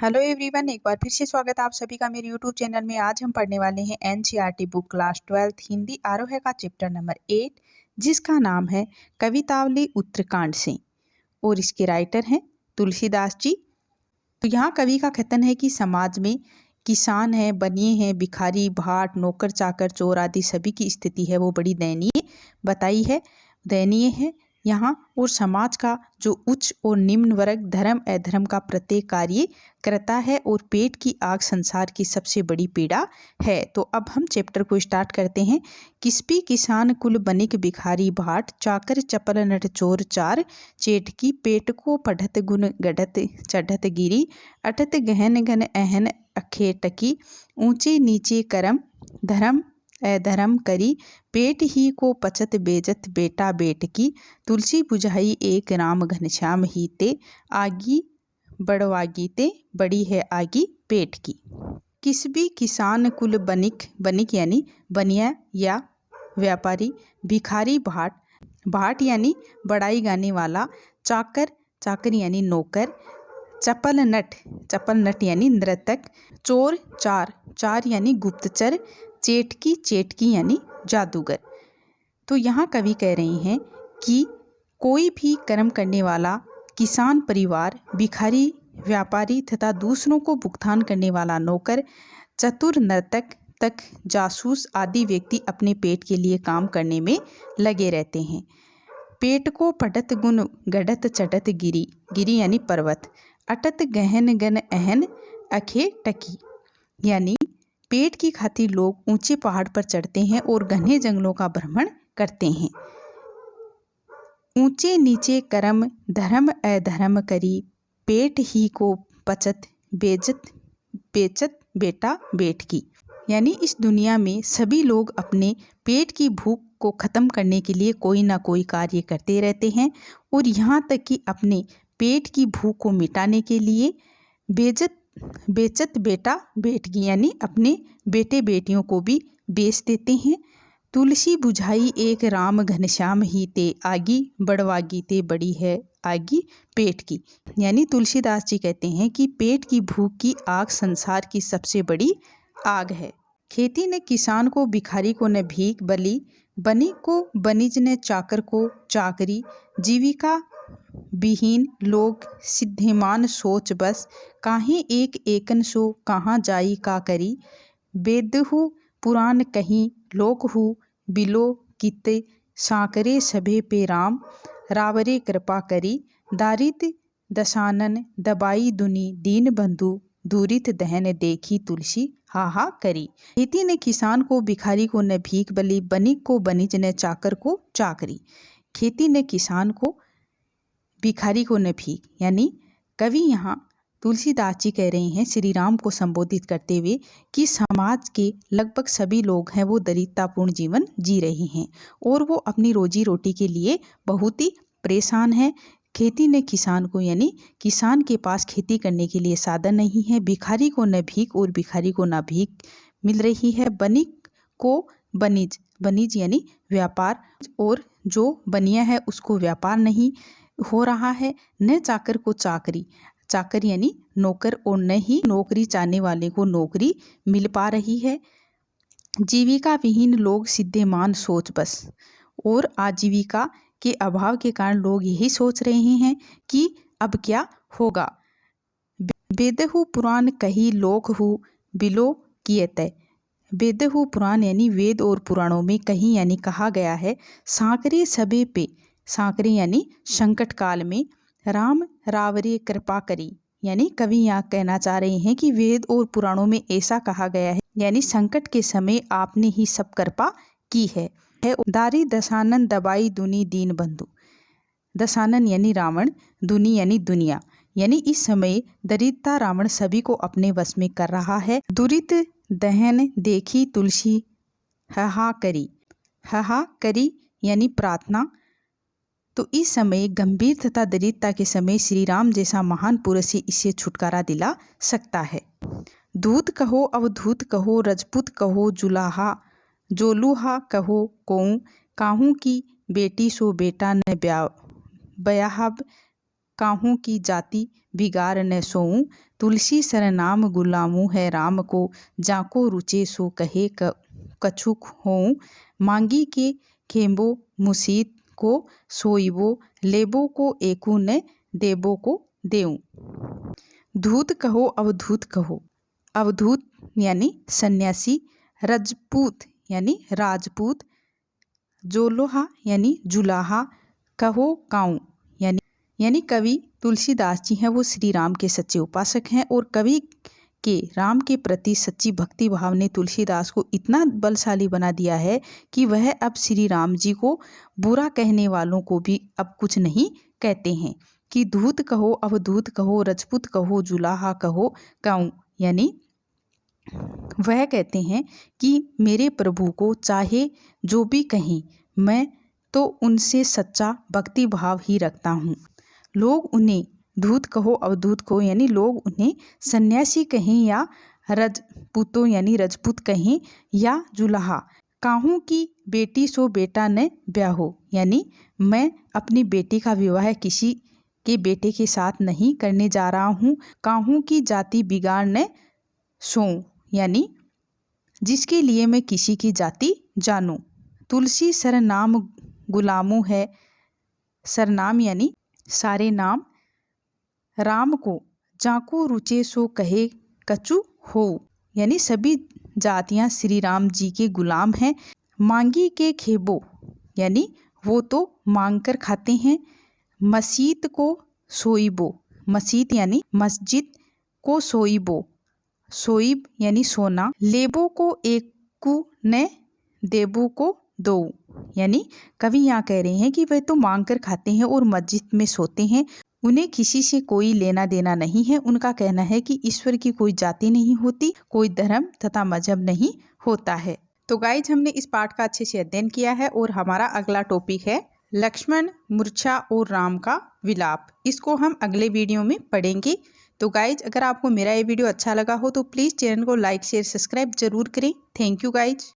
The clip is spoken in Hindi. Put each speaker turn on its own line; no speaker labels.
हेलो एवरीवन, एक बार फिर से स्वागत है आप सभी का मेरे यूट्यूब चैनल में। आज हम पढ़ने वाले हैं एनसीईआरटी बुक क्लास 12 हिंदी आरोह का चैप्टर नंबर 8, जिसका नाम है कवितावली उत्तरकांड से, और इसके राइटर हैं तुलसीदास जी। तो यहाँ कवि का कथन है कि समाज में किसान हैं, बनिए हैं, भिखारी, भाट, नौकर चाकर, चोर आदि सभी की स्थिति है वो बड़ी दयनीय बताई है, दयनीय है यहाँ। और समाज का जो उच्च और निम्न वर्ग धर्म अधर्म का प्रत्येक कार्य करता है और पेट की आग संसार की सबसे बड़ी पीड़ा है। तो अब हम चैप्टर को स्टार्ट करते हैं। किसपी किसान कुल बनिक भिखारी भाट, चाकर चपल नट चोर चार, चेटकी पेट को पढ़त गुण गढ़त चढ़त गिरी, अटत गहन घन अहन अखेटकी, ऊंचे नीचे करम धर्म अधर्म करी, पेट ही को पचत बेजत बेटा बेट की, तुलसी बुझाई एक राम घनश्याम ही ते, आगी बड़वागी ते बड़ी है आगी पेट की। किस भी किसान कुल बनिक, बनिक यानी बनिया या व्यापारी, भिखारी भाट, भाट यानी बड़ाई गाने वाला, चाकर, चाकर यानी नौकर, चपल नट यानी नर्तक, चोर चार, चार यानी गुप्तचर, चेटकी, चेटकी यानी जादूगर। तो यहाँ कवि कह रहे हैं कि कोई भी कर्म करने वाला किसान परिवार, भिखारी व्यापारी तथा दूसरों को भुगतान करने वाला नौकर, चतुर नर्तक तक जासूस आदि व्यक्ति अपने पेट के लिए काम करने में लगे रहते हैं। पेट को पढ़त गुण गढ़त चढ़त गिरी, गिरी यानी पर्वत, अटत गहन गन अहन अखे टकी यानी पेट की खातिर लोग ऊंचे पहाड़ पर चढ़ते हैं और घने जंगलों का भ्रमण करते हैं। ऊंचे नीचे कर्म धर्म अधर्म करी, पेट ही को पचत बेचत बेटा बेट की यानी इस दुनिया में सभी लोग अपने पेट की भूख को ख़त्म करने के लिए कोई ना कोई कार्य करते रहते हैं, और यहाँ तक कि अपने पेट की भूख को मिटाने के लिए बेचत बेटा बेट की यानी अपने बेटे बेटियों को भी बेच देते हैं। तुलसी बुझाई एक राम घनश्याम ही ते, आगी बड़वागी ते बड़ी है आगी पेट की यानी तुलसीदास जी कहते हैं कि पेट की भूख की आग संसार की सबसे बड़ी आग है। खेती ने किसान को, भिखारी को न भीख बली, बनिक को बनिज ने चाकर को चाकरी, जीविका विहीन लोग सिद्धेमान सोच बस, काहे एक एकन सो कहाँ जाई का करी, वेदहु पुराण कहीं लोकहु बिलो किते, साकरे सभे पे राम रावरे कृपा करी, दारित दशानन दबाई दुनी दीन बंधु, दूरित दहन देखी तुलसी हाहा करी। खेती ने किसान को, भिखारी को न भीख बली, बनिक को बनिज ने चाकर को चाकरी। खेती ने किसान को, भिखारी को न भीख यानी कवि यहाँ तुलसीदास जी कह रहे हैं श्री राम को संबोधित करते हुए कि समाज के लगभग सभी लोग हैं वो दरिद्रतापूर्ण जीवन जी रहे हैं और वो अपनी रोजी रोटी के लिए बहुत ही परेशान हैं। खेती ने किसान को यानी किसान के पास खेती करने के लिए साधन नहीं है, भिखारी को न भीख और भिखारी को न भीख मिल रही है, बनिक को बनिज, बनिज यानी व्यापार और जो बनिया है उसको व्यापार नहीं हो रहा है, न चाकर को चाकरी, चाकर यानी नौकर, और न ही नौकरी चाहने वाले को नौकरी मिल पा रही है। जीविका विहीन लोग सिद्धेमान सोच बस, और आजीविका के अभाव के कारण लोग यही सोच रहे हैं कि अब क्या होगा। वेदहु पुराण कही लोकहु बिलो कियतय, वेदहु पुराण यानी वेद और पुराणों में कहीं यानी कहा गया है, सांकरे सबे पे, सांकरे यानी संकट काल में, राम रावरे कृपा करी यानी कवि यहाँ कहना चाह रहे हैं कि वेद और पुराणों में ऐसा कहा गया है यानी संकट के समय आपने ही सब कृपा की है। दारी दशानन दबाई दुनी दीन बंधु, दशानन यानी रावण, दुनी यानी दुनिया यानी इस समय दरिद्रता रावण सभी को अपने वश में कर रहा है। दुरित दहन देखी तुलसी हा करी यानी प्रार्थना। तो इस समय गंभीर तथा दरिद्रता के समय श्री राम जैसा महान पुरुष ही इससे छुटकारा दिला सकता है। दूत कहो अवधूत कहो, रजपूत कहो जुलाहा, जोलूहा कहो कोऊ, काहू की बेटी सो बेटा न ब्याहब, काहू की जाति बिगाड़ न सोऊं। तुलसी सरनाम गुलामू है राम को, जाको रुचे सो कहे कछु होऊं। मांगी के खेबो मुसीत को सोईबो, लेबो को एकू न देबो को देऊं। धूत कहो अवधूत कहो। अवधूत यानी सन्यासी, रजपूत यानी राजपूत, जोलोहा यानी जुलाहा, कहो काऊ यानी कवि तुलसीदास जी हैं वो श्री राम के सच्चे उपासक हैं। और कवि के राम के प्रति सच्ची भक्ति भाव ने तुलसीदास को इतना बलशाली बना दिया है कि वह अब श्री राम जी को बुरा कहने वालों को भी अब कुछ नहीं कहते हैं। कि धूत कहो अवधूत कहो, रजपूत कहो, जुलाहा कहो काऊ, यानी वह कहते हैं कि मेरे प्रभु को चाहे जो भी कहें, मैं तो उनसे सच्चा भक्ति भाव ही रखता हूँ। लोग उन्हें धूत कहो अवधूत कहो यानी लोग उन्हें सन्यासी कहें या रजपूतो यानी रजपूत कहें या जुलाहा। काहू की बेटी सो बेटा न ब्याहो यानी मैं अपनी बेटी का विवाह किसी के बेटे के साथ नहीं करने जा रहा हूँ। काहू की जाति बिगाड़ न सोऊं यानी जिसके लिए मैं किसी की जाति जानूं। तुलसी सरनाम गुलामू है, सरनाम यानी सारे नाम, राम को जाको रुचे सो कहे कछु हो यानी सभी जातियां श्री राम जी के गुलाम हैं। मांगी के खेबो यानी वो तो मांग कर खाते हैं। मसीत को सोईबो, मसीत यानी मस्जिद को सोईबो, सोईब यानी सोना। लेबो को एकू न देबो को दो यानी कवि यहाँ कह रहे हैं कि वे तो मांग कर खाते हैं और मस्जिद में सोते हैं, उन्हें किसी से कोई लेना देना नहीं है। उनका कहना है कि ईश्वर की कोई जाति नहीं होती, कोई धर्म तथा मजहब नहीं होता है। तो गाइज हमने इस पाठ का अच्छे से अध्ययन किया है और हमारा अगला टॉपिक है लक्ष्मण, मूर्छा और राम का विलाप। इसको हम अगले वीडियो में पढ़ेंगे। तो गाइज अगर आपको मेरा ये वीडियो अच्छा लगा हो तो प्लीज़ चैनल को लाइक शेयर सब्सक्राइब जरूर करें। Thank you guys.